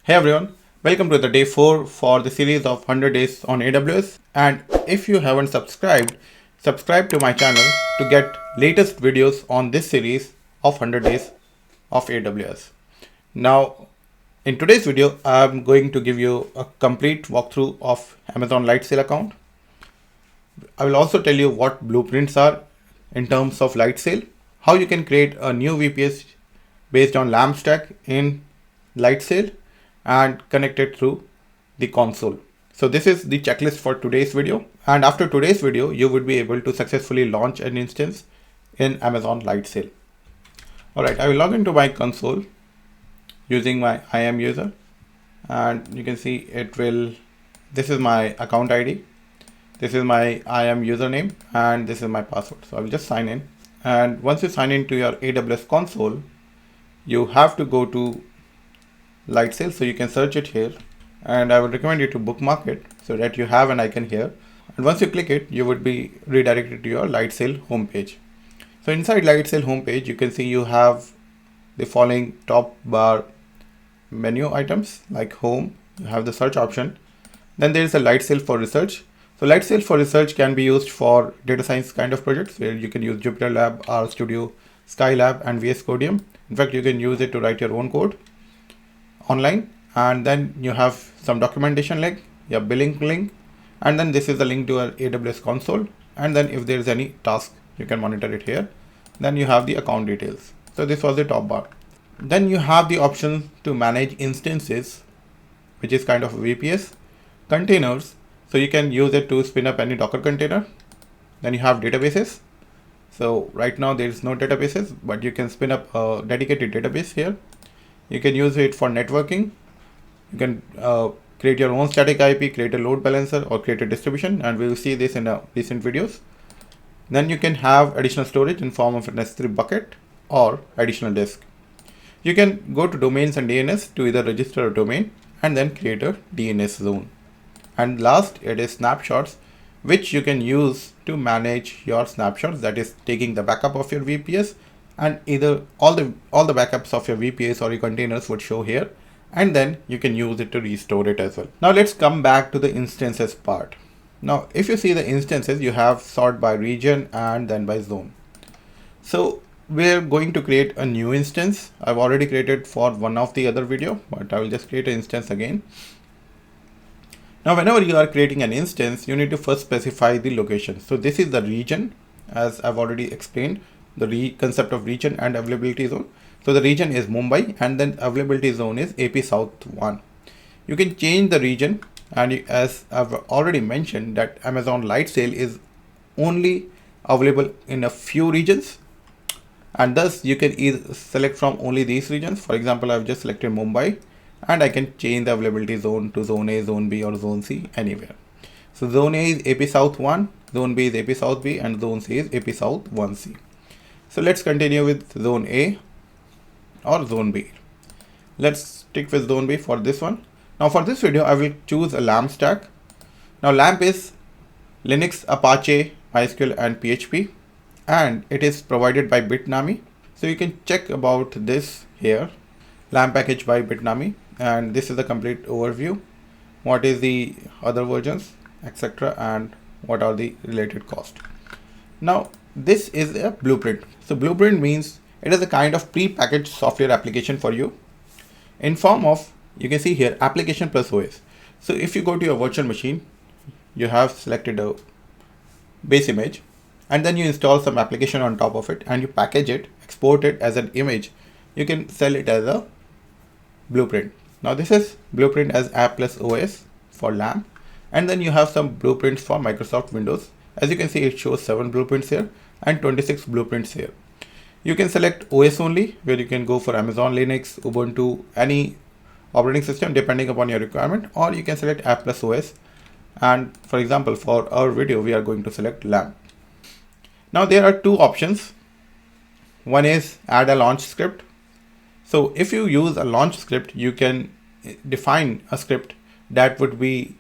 Hey everyone, welcome to the day 4 for the series of 100 days on AWS. And if you haven't subscribed, subscribe to my channel to get latest videos on this series of 100 days of AWS. Now, in today's video, I'm going to give you a complete walkthrough of Amazon Lightsail account. I will also tell you what blueprints are in terms of Lightsail, how you can create a new VPS based on LAMP stack in Lightsail, and connect it through the console. So this is the checklist for today's video. And after today's video, you would be able to successfully launch an instance in Amazon Lightsail. All right, I will log into my console using my IAM user. And you can see this is my account ID. This is my IAM username and this is my password. So I will just sign in. And once you sign into your AWS console, you have to go to Lightsail, so you can search it here, and I would recommend you to bookmark it so that you have an icon here, and once you click it you would be redirected to your Lightsail homepage. So inside Lightsail homepage you can see you have the following top bar menu items like home, you have the search option, then there is a Lightsail for research. So Lightsail for research can be used for data science kind of projects where you can use Jupyter Lab, RStudio, Skylab and VS Codium. In fact, you can use it to write your own code online, and then you have some documentation link, your billing link, and then this is the link to our AWS console, and then if there is any task you can monitor it here. Then you have the account details. So this was the top bar. Then you have the option to manage instances, which is kind of a VPS, containers, so you can use it to spin up any Docker container. Then you have databases. So right now there is no databases, but you can spin up a dedicated database here. You can use it for networking. You can create your own static IP, create a load balancer, or create a distribution, and we will see this in recent videos. Then you can have additional storage in form of an S3 bucket or additional disk. You can go to domains and DNS to either register a domain and then create a DNS zone. And last, it is snapshots, which you can use to manage your snapshots, that is taking the backup of your VPS, and either all the backups of your VPS or your containers would show here, and then you can use it to restore it as well. Now let's come back to the instances part. Now if you see the instances, you have sort by region and then by zone. So we're going to create a new instance. I've already created for one of the other video, but I will just create an instance again. Now whenever you are creating an instance, you need to first specify the location. So this is the region, as I've already explained, the concept of region and availability zone. So the region is Mumbai, and then availability zone is AP South 1. You can change the region, and as I've already mentioned that Amazon Lightsail is only available in a few regions, and thus you can either select from only these regions. For example, I've just selected Mumbai, and I can change the availability zone to zone A, zone B or zone C anywhere. So zone A is AP South 1, zone B is AP South B, and zone C is AP South 1C. So let's continue with zone A or zone B. Let's stick with zone B for this one. Now for this video, I will choose a LAMP stack. Now LAMP is Linux, Apache, MySQL and PHP, and it is provided by Bitnami. So you can check about this here, LAMP package by Bitnami, and this is the complete overview. What is the other versions, etc., and what are the related costs. Now this is a blueprint. So blueprint means it is a kind of pre-packaged software application for you in form of, you can see here, application plus OS. So if you go to your virtual machine, you have selected a base image, and then you install some application on top of it, and you package it, export it as an image. You can sell it as a blueprint. Now this is blueprint as app plus OS for LAMP, and then you have some blueprints for Microsoft Windows. As you can see, it shows 7 blueprints here and 26 blueprints here. You can select OS only, where you can go for Amazon Linux, Ubuntu, any operating system depending upon your requirement, or you can select app plus OS. And for example, for our video, we are going to select LAMP. Now there are two options. One is add a launch script. So if you use a launch script, you can define a script that would be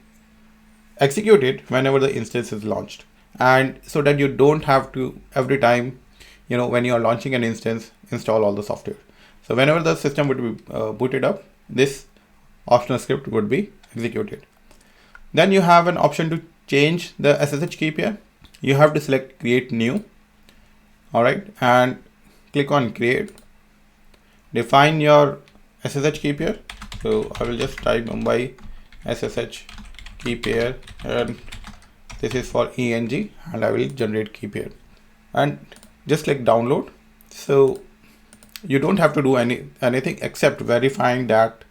executed whenever the instance is launched, and so that you don't have to every time, when you are launching an instance, install all the software. So whenever the system would be booted up, this optional script would be executed. Then you have an option to change the SSH key pair. You have to select create new. All right, and click on create. Define your SSH key pair. So I will just type Mumbai SSH key pair, and this is for ENG, and I will generate key pair and just click download. So you don't have to do anything except verifying that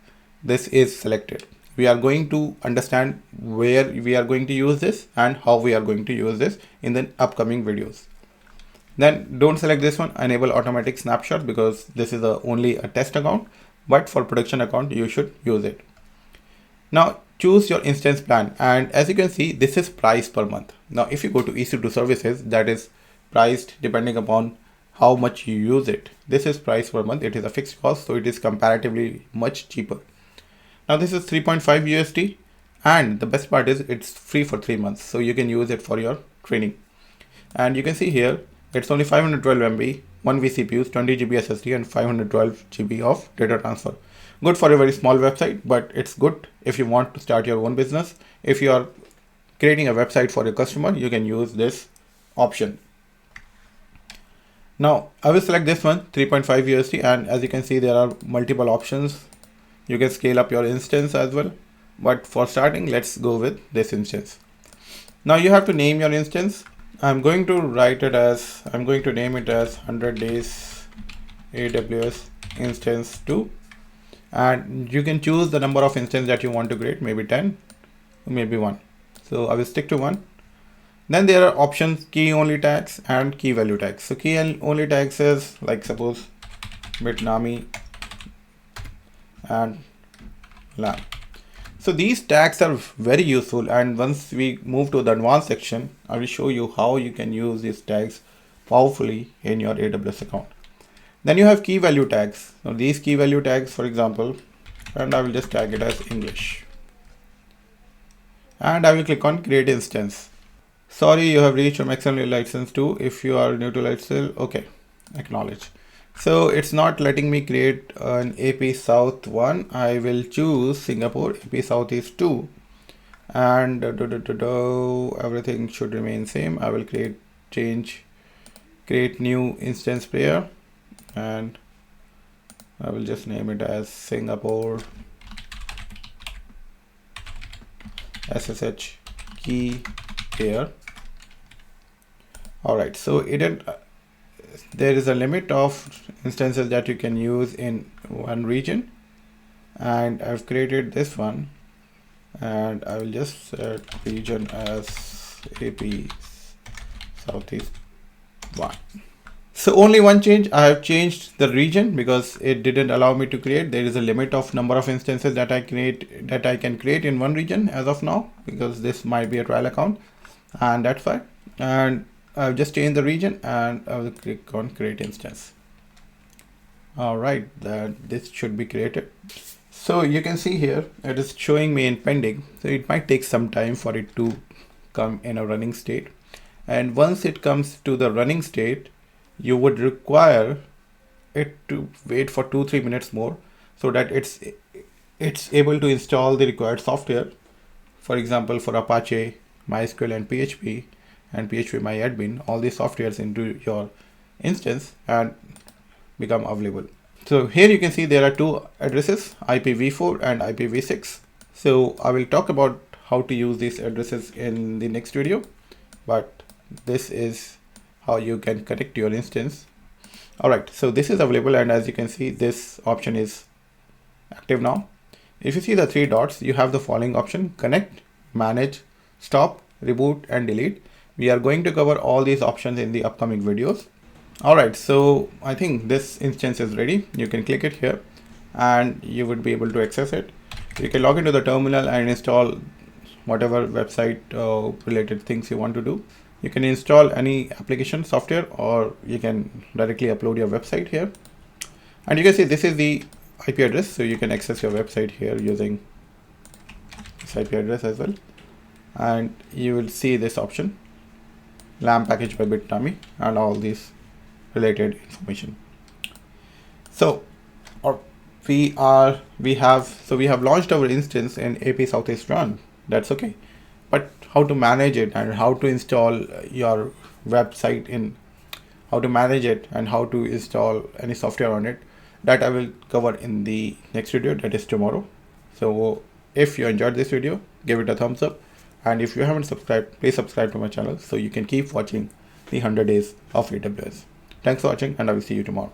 this is selected. We are going to understand where we are going to use this and how we are going to use this in the upcoming videos. Then don't select this one, enable automatic snapshot, because this is only a test account, but for production account you should use it. Now choose your instance plan, and as you can see, this is priced per month. Now if you go to EC2 services, that is priced depending upon how much you use it. This is price per month. It is a fixed cost, so it is comparatively much cheaper. Now this is 3.5 USD, and the best part is it's free for 3 months, so you can use it for your training. And you can see here it's only 512 MB, 1 vCPUs, 20 GB SSD, and 512 GB of data transfer. Good for a very small website, but it's good if you want to start your own business. If you are creating a website for a customer, you can use this option. Now I will select this one, 3.5 USD, and as you can see, there are multiple options. You can scale up your instance as well, but for starting, let's go with this instance. Now you have to name your instance. I'm going to name it as 100 days AWS instance 2, and you can choose the number of instances that you want to create, maybe 10, maybe 1. So I will stick to 1. Then there are options, key only tags and key value tags. So key only tags is like suppose Bitnami and LAM. So these tags are very useful, and once we move to the advanced section, I will show you how you can use these tags powerfully in your AWS account. Then you have key value tags. Now these key value tags, for example, and I will just tag it as English, and I will click on create instance. Sorry, you have reached your maximum license 2. If you are new to Lightsail, okay, acknowledge. So it's not letting me create an AP South 1. I will choose Singapore. AP South is 2, and everything should remain same. I will create new instance pair, and I will just name it as Singapore SSH key pair. All right, so there is a limit of instances that you can use in one region, and I've created this one, and I will just set region as AP Southeast 1. So only one change, I have changed the region because it didn't allow me to create. There is a limit of number of instances that I can create in one region as of now, because this might be a trial account, and that's why. And I've just changed the region, and I will click on create instance. All right, this should be created. So you can see here it is showing me in pending, so it might take some time for it to come in a running state. And once it comes to the running state, you would require it to wait for 2-3 minutes more, so that it's able to install the required software. For example, for Apache, MySQL, and PHP MyAdmin, all these softwares into your instance and become available. So here you can see there are two addresses, IPv4 and IPv6. So I will talk about how to use these addresses in the next video, but this is how you can connect your instance. All right, so this is available, and as you can see, this option is active now. If you see the 3 dots, you have the following option: connect, manage, stop, reboot, and delete. We are going to cover all these options in the upcoming videos. All right, so I think this instance is ready. You can click it here and you would be able to access it. You can log into the terminal and install whatever website related things you want to do. You can install any application software, or you can directly upload your website here. And you can see this is the IP address, so you can access your website here using this IP address as well. And you will see this option, LAM package by Bitnami, and all these related information. So we have launched our instance in AP Southeast Run. That's okay. But how to manage it and how to install your website in, how to manage it and how to install any software on it, that I will cover in the next video, that is tomorrow. So if you enjoyed this video, give it a thumbs up, and if you haven't subscribed, please subscribe to my channel so you can keep watching the 100 days of AWS. Thanks for watching, and I will see you tomorrow.